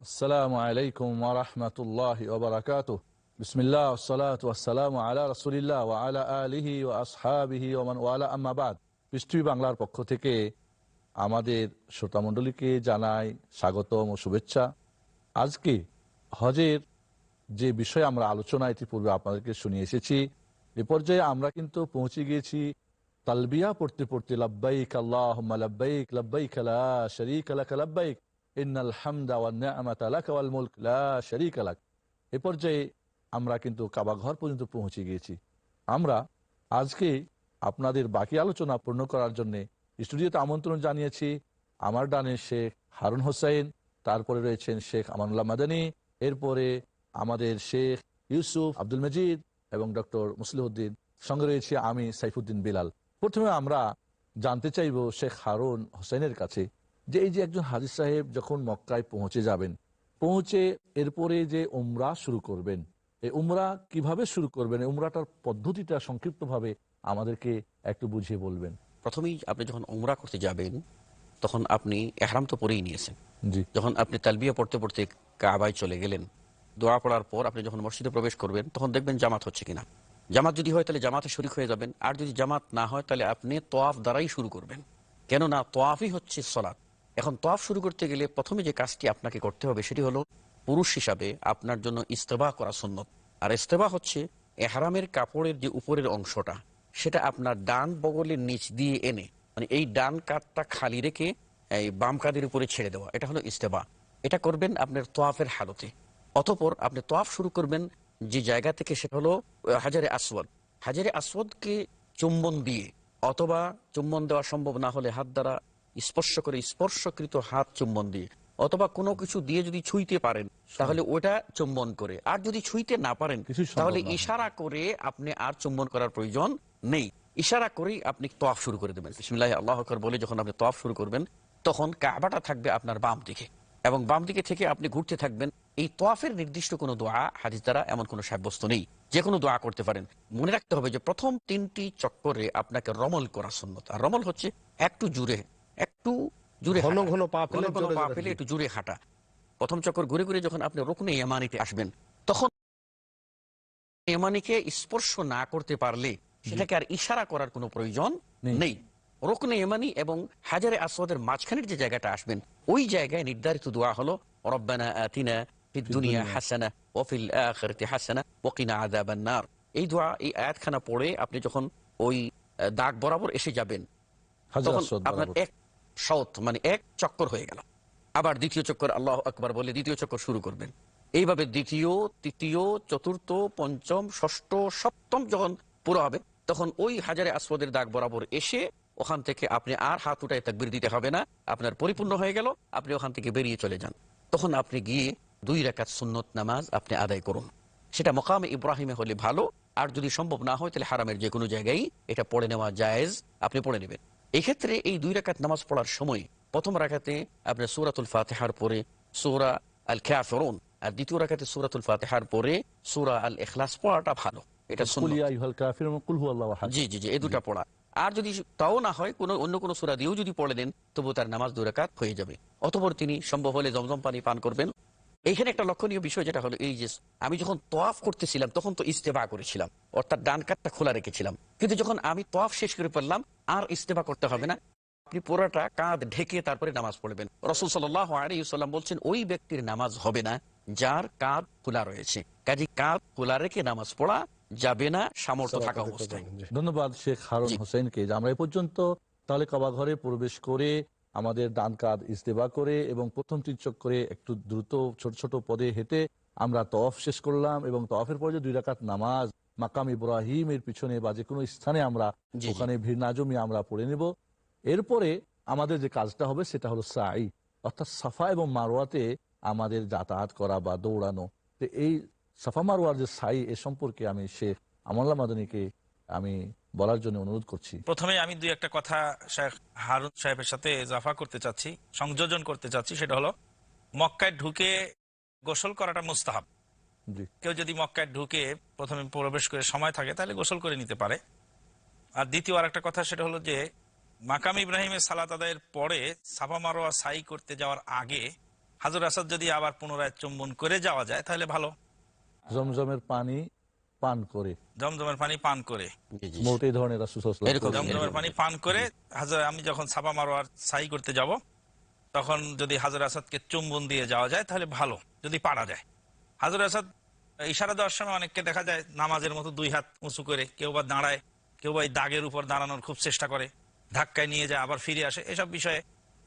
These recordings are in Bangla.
আসসালামু আলাইকুম ওয়া রাহমাতুল্লাহি ওয়া বারাকাতুহু। বিসমিল্লাহ ওয়াসসালাতু ওয়াসসালামু আলা রাসূলিল্লাহ ওয়া আলা আলিহি ওয়া আসহাবিহি ওয়া মান ওয়ালা, আম্মা বাদ। পৃথিবী বাংলার পক্ষ থেকে আমাদের শ্রোতামণ্ডলীকে জানাই স্বাগতম ও শুভেচ্ছা। আজকে হজের যে বিষয়ে আমরা আলোচনা ইতিপূর্বে আপনাদেরকে শুনিয়ে এসেছি, এ পর্যায়ে আমরা কিন্তু পৌঁছে গিয়েছি তালবিয়া পড়তে পড়তে, লাব্বাইক আল্লাহুম্মা লাব্বাইক, লাব্বাইক লা শারীকা লাক লাব্বাইক, ইন্নাল হামদা ওয়ান নি'মাতা লাকা ওয়াল মুলক লা শারীকা লাক। এ পর্যায়ে আমরা কিন্তু কাবা ঘর পর্যন্ত পৌঁছে গিয়েছি। আমরা আজকে আপনাদের বাকি আলোচনা পূর্ণ করার জন্য স্টুডিওতে আমন্ত্রণ জানিয়েছি। আমার ডানে শেখ হারুন হোসেন, তারপরে রয়েছেন শেখ আমানুল্লাহ মাদানী, এরপরে আমাদের শেখ ইউসুফ আব্দুল মজিদ এবং ডক্টর মুসলিহউদ্দিন, সঙ্গে রয়েছে আমি সাইফুদ্দিন বিলাল। প্রথমে আমরা জানতে চাইব শেখ হারুন হোসেনের কাছে যে এই যে একজন হাজী সাহেব যখন মক্কায় পৌঁছে যাবেন, পৌঁছে এরপরে যে উমরা শুরু করবেন, এই উমরা কিভাবে শুরু করবেন, এই উমরাটার পদ্ধতিটা সংক্ষিপ্তভাবে আমাদেরকে একটু বুঝিয়ে বলবেন। প্রথমেই আপনি যখন উমরা করতে যাবেন তখন আপনি এহরাম তো পরেই নিয়েছেন। জি, যখন আপনি তালবিয়া পড়তে পড়তে কাবায় চলে গেলেন, দোয়া পড়ার পর আপনি যখন মসজিদে প্রবেশ করবেন তখন দেখবেন জামাত হচ্ছে কিনা। জামাত যদি হয় তাহলে জামাতে শরীক হয়ে যাবেন, আর যদি জামাত না হয় তাহলে আপনি তোয়াফ দ্বারাই শুরু করবেন। কেননা তোয়াফই হচ্ছে সলাৎ। এখন তোয়াফ শুরু করতে গেলে প্রথমে যে কাজটি আপনাকে করতে হবে সেটি হলো, পুরুষ হিসাবে আপনার জন্য ইস্তেবা করা সুন্নত। আর ইস্তেবা হচ্ছে এহরামের কাপড়ের যে উপরের অংশটা, সেটা আপনার ডান বগলের নিচ দিয়ে এনে, মানে এই ডান কাঁধটা খালি রেখে এই বাম কাঁধের উপরে ছেড়ে দেওয়া, এটা হলো ইস্তেবা। এটা করবেন আপনার তোয়াফের হালতে। অতঃপর আপনি তোয়াফ শুরু করবেন যে জায়গা থেকে, সেটা হলো হাজারে আসওয়াদ। হাজারে আসওয়াদকে চুম্বন দিয়ে, অথবা চুম্বন দেওয়া সম্ভব না হলে হাত দ্বারা স্পর্শ করে, স্পর্শকৃত হাত চুম্বন দিয়ে, অথবা কোনো কিছু দিয়ে যদি ছুঁইতে পারেন তাহলে ওটা চুম্বন করে, আর যদি ছুঁইতে না পারেন কিছুই সম্ভব তাহলে না হয়। ইশারা করে আপনি আর চুম্বন করার প্রয়োজন নেই। ইশারা করেই আপনি তোয়াফ শুরু করে দেবেন। বিসমিল্লাহি আল্লাহু আকবার বলে যখন আপনি তোয়াফ শুরু করবেন তখন কাবাটা থাকবে আপনার বাম দিকে, এবং বাম দিকে থেকে আপনি ঘুরতে থাকবেন। এই তোয়াফের নির্দিষ্ট কোনো দোয়া হাদিস দ্বারা এমন কোনো সাব্যস্ত নেই, যে কোনো দোয়া করতে পারেন। মনে রাখতে হবে যে প্রথম 3টি চক্করে আপনাকে রমল করা সুন্নত। আর রমল হচ্ছে একটু জুড়ে, একটু জুড়ে ঘন হাঁটা, ঘন পা ঘন ফেলে ঘন জোরে পা জোরে, ফেলে জি। একটু জুড়ে হাঁটা। প্রথম চক্কর ঘুরে ঘুরে যখন আপনি রুকনে ইয়ামানিতে আসবেন, তখন ইয়ামানিকে স্পর্শ না করতে পারলে জি, সেটাকে আর ইশারা করার কোনো প্রয়োজন নেই। নেই। রুকনে ইয়ামানি এবং হাজারে আসওয়াদের মাঝখানের যে জায়গাটা আসবেন, ওই জায়গায় নির্ধারিত দোয়া হলো, রব্বানা আতিনা ফিদ ফিদ দুনিয়া দুনিয়া। হাসানা ওয়া ফিল আখিরাতি হাসানা ওয়া কিনা আযাবান নার। এই দোয়া, এই আয়াতখানা পড়ে আপনি যখন ওই দাগ বরাবর এসে যাবেন, হাজর তখন আসওয়াদ আপনার বরাবর। এক শওত মানে এক চক্কর হয়ে গেল। আবার দ্বিতীয় চক্কর আল্লাহু আকবার বলে দ্বিতীয় চক্কর শুরু করবেন। এইভাবে দ্বিতীয়, তৃতীয়, চতুর্থ, পঞ্চম, ষষ্ঠ, সপ্তম যখন পুরো হবে, তখন ওই হাজারে আসওয়াদের দাগ বরাবর এসে ওখান থেকে আপনি আর হাত উঠায় তাকবীর দিতে হবে না, আপনার পরিপূর্ণ হয়ে গেল। আপনি ওখান থেকে বেরিয়ে চলে যান। তখন আপনি গিয়ে 2 রাকাত সুন্নত নামাজ আপনি আদায় করুন। সেটা মকামে ইব্রাহিমে হলে ভালো, আর যদি সম্ভব না হয় তাহলে হারামের যে কোনো জায়গায় এটা পড়ে নেওয়া জায়েজ, আপনি পড়ে নেবেন। এই ক্ষেত্রে এই 2 রাকাত নামাজ পড়ার সময় প্রথম রাকাতে আপনি সূরাতুল ফাতিহার পরে সূরা আল কাফিরুন, আর দ্বিতীয় রাকাতে সূরাতুল ফাতিহার পরে সূরা আল ইখলাস পড়াটা ভালো, এটা কুল সুন্নত। ইয়া আইয়ুহাল কাফিরুন কুল হুয়াল্লাহু আহাদ। জি জি জি, এই জি, দুটা পড়া। আর যদি তাও না হয়, কোনো অন্য কোনো সূরা দিয়েও যদি পড়ে দেন, তবু তার নামাজ 2 রাকাত হয়ে যাবে। অতঃপর তিনি সম্ভব হলে জমজম পানি পান করবেন। এইখানে একটা লক্ষণীয় বিষয় যেটা হলো, এই যে আমি যখন তোয়াফ করতেছিলাম তখন তো ইস্তেবা করেছিলাম, অর্থাৎ ডান কাতটা খোলা রেখেছিলাম, কিন্তু যখন আমি তোয়াফ শেষ করে ফেললাম আর ইস্তেবা করতে হবে না, আপনি পুরোটা কাঁধ ঢেকে তারপরে নামাজ পড়বেন। রাসূল সাল্লাল্লাহু আলাইহি ওয়াসাল্লাম বলছেন, ওই ব্যক্তির নামাজ হবে না যার কাঁধ খোলা রয়েছে। কাজে কাঁধ খোলা রেখে নামাজ পড়া যাবে না সামর্থ্য সালাত থাকা আদায় অবস্থায়। করবেন, জি। ধন্যবাদ শেখ হারুন জি হোসেনকে। যে আমরা এ পর্যন্ত তাহলে কাবা ঘরে প্রবেশ করে আমাদের ডান কাঁধ ইস্তেবা করে এবং প্রথম 3 চক্করে একটু দ্রুত ছোট ছোট পদে হেঁটে আমরা তওয়াফ শেষ করলাম, এবং তওয়াফের পরে যে 2 রাকাত নামাজ মাকাম ইব্রাহিমের পিছনে বা যে কোনো স্থানে আমরা জি জি ওখানে ভিড় না জমিয়ে আমরা পড়ে নেব। এরপরে আমাদের যে কাজটা হবে সেটা হলো সাই, অর্থাৎ সাফা এবং মারওয়াতে আমাদের যাতায়াত করা বা দৌড়ানো। তো এই সাফা মারওয়ার যে সাই, এ সম্পর্কে আমি শেখ আমানুল্লাহ মাদানীকে আমি বলার জন্য অনুরোধ করছি। প্রথমে আমি দুই একটা কথা শেখ হারুন সাহেবের সাথে ইজাফা করতে চাচ্ছি, সংযোজন করতে চাচ্ছি। সেটা হলো, মক্কায় ঢুকে গোসল করাটা মুস্তাহাব। জি, কেউ যদি মক্কায় ঢুকে প্রথমে প্রবেশ করে সময় থাকে তাহলে গোসল করে নিতে পারে। আর দ্বিতীয় আর একটা কথা, সেটা হলো যে মাকাম ইব্রাহিমের সালাত আদায়ের পরে সাফা মারোয়া সাই করতে যাওয়ার আগে হাজর আসাদ যদি আবার পুনরায় চুম্বন করে যাওয়া যায় তাহলে ভালো। জমজমের পানি পান করে, জমজমের পানি পান করে, মোট এই ধরনের রাসূল সাল্লাল্লাহু আলাইহি ওয়াসাল্লাম জমজমের পানি পান করে আমি যখন সাফা মারওয়ার সাই করতে যাব তখন যদি হাজর আসাদকে চুম্বন দিয়ে যাওয়া যায় তাহলে ভালো, যদি পারা যায়। হাজর আসাদ ইশারা দেওয়ার সময় অনেককে দেখা যায় নামাজের মতো দুই হাত উঁচু করে, কেউ বা দাঁড়ায়, কেউ বা এই দাগের উপর দাঁড়ানোর খুব চেষ্টা করে, ধাক্কায় নিয়ে যায় আবার ফিরে আসে, এসব বিষয়ে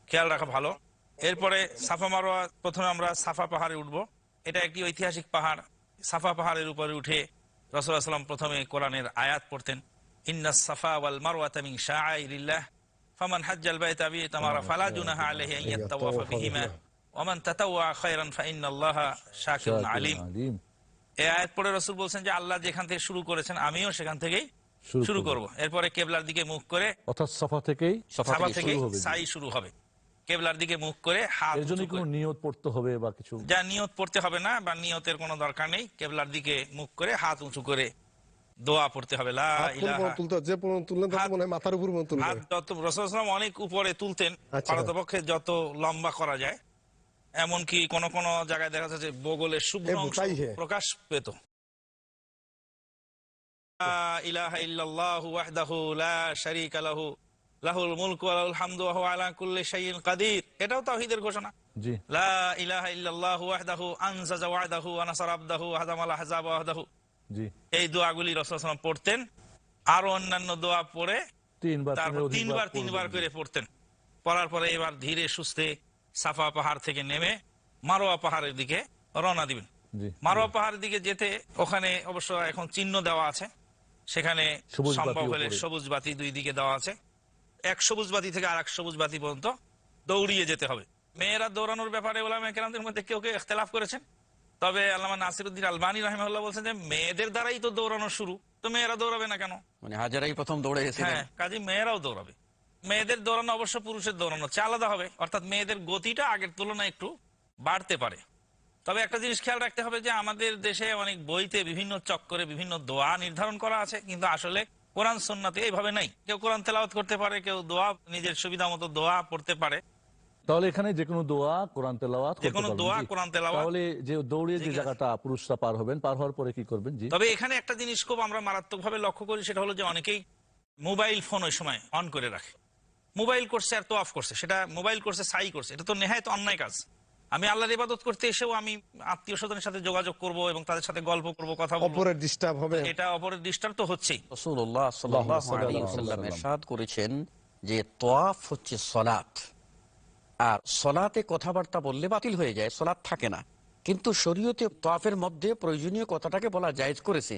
খেয়াল রাখা ভালো। এরপরে সাফা মারওয়া, প্রথমে আমরা সাফা পাহাড়ে উঠবো। এটা একটি ঐতিহাসিক পাহাড়। সাফা পাহাড়ের উপরে উঠে রাসূলুল্লাহ সাল্লাল্লাহু আলাইহি ওয়াসাল্লাম প্রথমে কোরআনের আয়াত পড়তেন, ইন্নাস সাফা ওয়াল মারওয়াতা মিন শাআইরিল্লাহ ফামান হাজ্জাল বাইতা বিতামারা ফালা জুনাহা আলাইহি আন ইয়াতাওয়াফা বিহিমা ওয়া মান তাতাওয়া খায়রান ফাইন্নাল্লাহা শাকিরুন আলিম। এই আয়াত পড়ে রাসূল বলছেন যে আল্লাহ যেখান থেকে শুরু করেছেন আমিও সেখান থেকেই শুরু করব। এরপরে কেবলার দিকে মুখ করে, অর্থাৎ সাফা থেকেই সাই শুরু হবে, কেবলার দিকে মুখ করে হাত এর জন্য কোনো নিয়ত পড়তে হবে বা কিছু? যা নিয়ত পড়তে হবে না, বা নিয়তের কোনো দরকার নেই। কেবলার দিকে মুখ করে হাত উঁচু করে দোয়া পড়তে হবে, লা ইলাহা, মাথার উপর হাত যত রাসূলুল্লাহ সাল্লাল্লাহু আলাইহি ওয়াসাল্লাম অনেক উপরে তুলতেন, পারতপক্ষে যত লম্বা করা যায়। এমনকি কোন কোন জায়গায় দেখা যাচ্ছে যে বগলের শুভ্র অংশ প্রকাশ পেত। লা ইলাহা ইল্লাল্লাহু ওয়াহদাহু লা শারীকা লাহু লাহুল মুলকু ওয়া লাহুল হামদু ওয়া হুয়া আলা কুল্লি শাইইন কাদির, এটাও তাওহীদের ঘোষণা। জি, লা ইলাহা ইল্লাল্লাহু ওয়াহদাহু আনজাজা ওয়া'দাহু ওয়া নাসারা আবদাহু ওয়া হাযামাল আহজাবা ওয়াহদাহু। জি, এই দোয়াগুলি রাসূলুল্লাহ সাল্লাল্লাহু আলাইহি ওয়াসাল্লাম পড়তেন। আরো অন্যান্য দোয়া পড়ে তারপর তিনবার করে পড়তেন। পড়ার পরে এবার ধীরে সুস্থে সাফা পাহাড় থেকে নেমে মারওয়া পাহাড়ের দিকে রওনা দিবেন। মারওয়া পাহাড়ের দিকে যেতে ওখানে অবশ্য এখন চিহ্ন দেওয়া আছে, সেখানে সম্ভব হলে সবুজ বাতি দুই দিকে দেওয়া আছে। এক সবুজ বাতি থেকে আর এক সবুজ বাতি পর্যন্ত দৌড়িয়ে যেতে হবে। মেয়েরা দৌড়ানোর ব্যাপারে ওলামায়ে কেরামদের মধ্যে কেউ কেউ ইখতিলাফ করেছেন, তবে আল্লামা নাসিরউদ্দিন আলবানী রাহিমাহুল্লাহ বলছেন যে মেয়েদের দ্বারাই তো দৌড়ানো শুরু, তো মেয়েরা দৌড়াবে না কেন? মানে হাজারাই প্রথম দৌড়ে গেছিলেন। হ্যাঁ, কাজে মেয়েরাও দৌড়াবে। মেয়েদের দৌড়ানো অবশ্য পুরুষের দৌড়ানো চেয়ে আলাদা হবে, অর্থাৎ মেয়েদের গতিটা আগের তুলনায় একটু বাড়তে পারে। তবে একটা জিনিস খেয়াল রাখতে হবে যে আমাদের দেশে অনেক বইতে বিভিন্ন চক্করে বিভিন্ন দোয়া নির্ধারণ করা আছে, কিন্তু আসলে কোরআন সুন্নাতে এইভাবে নাই। কেউ কোরআন তেলাওয়াত করতে পারে, কেউ দোয়া নিজের সুবিধা মতো দোয়া পড়তে পারে। তাহলে এখানে যে কোনো দোয়া কোরআন তেলাওয়াত করতে পারবেন। দোয়া কোরআন তেলাওয়াত। তাহলে যে দৌড়ে যে জায়গাটা পুরুষরা পার হবেন, পার হওয়ার পরে কি করবেন? জি, তবে এখানে একটা জিনিস খুব আমরা মারাত্মকভাবে লক্ষ্য করি, সেটা হলো যে অনেকেই মোবাইল ফোন ওই সময় অন করে রাখে। মোবাইল করছে আর তোয়াফ করছে, সেটা মোবাইল করছে, সাই করছে, এটা তো নেহায়েত অন্যায় কাজ। আমি আল্লাহর ইবাদত করতে এসেও আমি আত্মীয় স্বজনের সাথে যোগাযোগ করব এবং তাদের সাথে গল্প করব, কথা বলবো, অপরের ডিস্টার্ব হবে, এটা অপরের ডিস্টার্ব তো হচ্ছেই। রাসূলুল্লাহ সাল্লাল্লাহু আলাইহি ওয়াসাল্লাম ইরশাদ করেছেন যে তোয়াফ হচ্ছে সালাত, আর সালাতে কথাবার্তা বললে বাতিল হয়ে যায়, সালাত থাকে না। কিন্তু শরীয়তে তোয়াফের মধ্যে প্রয়োজনীয় কথাটাকে বলা জায়েজ করেছে।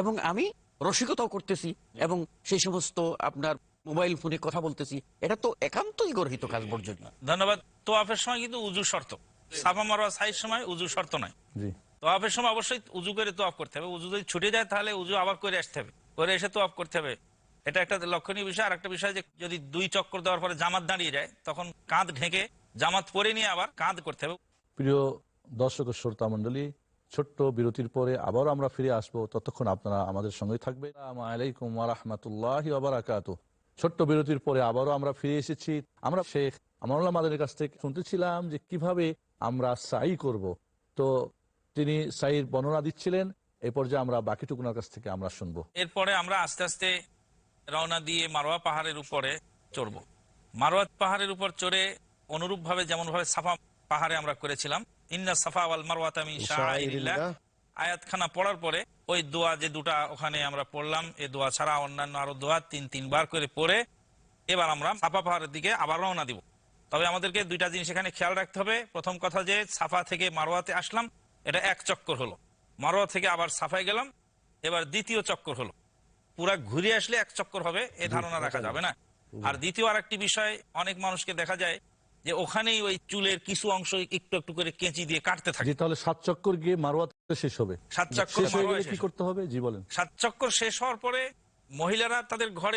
এবং আমি রসিকতাও করতেছি এবং সেই সমস্ত আপনার মোবাইল ফোনে কথা বলতেছি, এটা তো একান্তই গর্হিত কাজ, বর্জনীয়। ধন্যবাদ। তোয়াফের সময় কিন্তু উযু শর্ত, সাফা মারওয়া সাইর সময় উযু শর্ত নয়। তোয়াফের সময় অবশ্যই উযু করে তোয়াফ করতে হবে। উযু যদি ছুটে যায় তাহলে উযু আবার করে আসতে হবে, করে এসে তোয়াফ করতে হবে। এটা একটা লক্ষণীয় বিষয়। আর একটা বিষয় যে যদি দুই চক্কর দেওয়ার পরে জামাত দাঁড়িয়ে যায়, তখন কাঁধ ঢেকে জামাত পরে নিয়ে আবার কাঁধ করতে হবে। প্রিয় দর্শক ও শ্রোতা মণ্ডলী, ছোট্ট বিরতির পরে আবারও আমরা ফিরে আসবো, ততক্ষণ আপনারা আমাদের সঙ্গে থাকবেন। আসসালামু আলাইকুম ওয়া রাহমাতুল্লাহি ওয়া বারাকাতুহু। ছোট্ট বিরতির পরে আবারও আমরা ফিরে এসেছি। আমরা শেখ আমানুল্লাহ মাদানীর কাছ থেকে শুনতেছিলাম যে কিভাবে আমরা সাই করব। তো তিনি সাইর বর্ণনা দিচ্ছিলেন। এই পর্যায়ে আমরা বাকিটুকুনার কাছ থেকে আমরা শুনবো। এরপরে আমরা আস্তে আস্তে রওনা দিয়ে মারওয়া পাহাড়ের উপরে চড়বো। মারওয়া পাহাড়ের উপর চড়ে অনুরূপ ভাবে যেমন ভাবে সাফা পাহাড়ে আমরা করেছিলাম, ইন্না সাফা ওয়াল মারওয়াতা মিন শাআইরিল্লাহ, আয়াতখানা পড়ার পরে ওই দোয়া যে দুটা ওখানে আমরা পড়লাম, এই দোয়া ছাড়া অন্যান্য আরো দোয়া তিনবার করে পড়ে এবার আমরা সাফা পাহাড়ের দিকে আবার রওনা দিব। তবে আমাদেরকে দুইটা জিনিস এখানে খেয়াল রাখতে হবে। প্রথম কথা যে সাফা থেকে মারওয়াতে আসলাম, এটা এক চক্কর হলো। মারওয়া থেকে আবার সাফায় গেলাম, এবার দ্বিতীয় চক্কর হলো। পুরা ঘুরে আসলে এক চক্কর হবে এ ধারণা রাখা যাবে না। আর দ্বিতীয় আর একটি বিষয়, অনেক মানুষকে দেখা যায় যে ওখানেই ওই চুলের কিছু অংশ একটু একটু করে কেঁচি দিয়ে কাটতে থাকে। তাহলে 7 চক্কর গিয়ে মারওয়াতে শেষ হবে। 7 চক্কর কি করতে হবে? জি বলেন। 7 চক্কর শেষ হওয়ার পরে মহিলারা তাদের ঘরে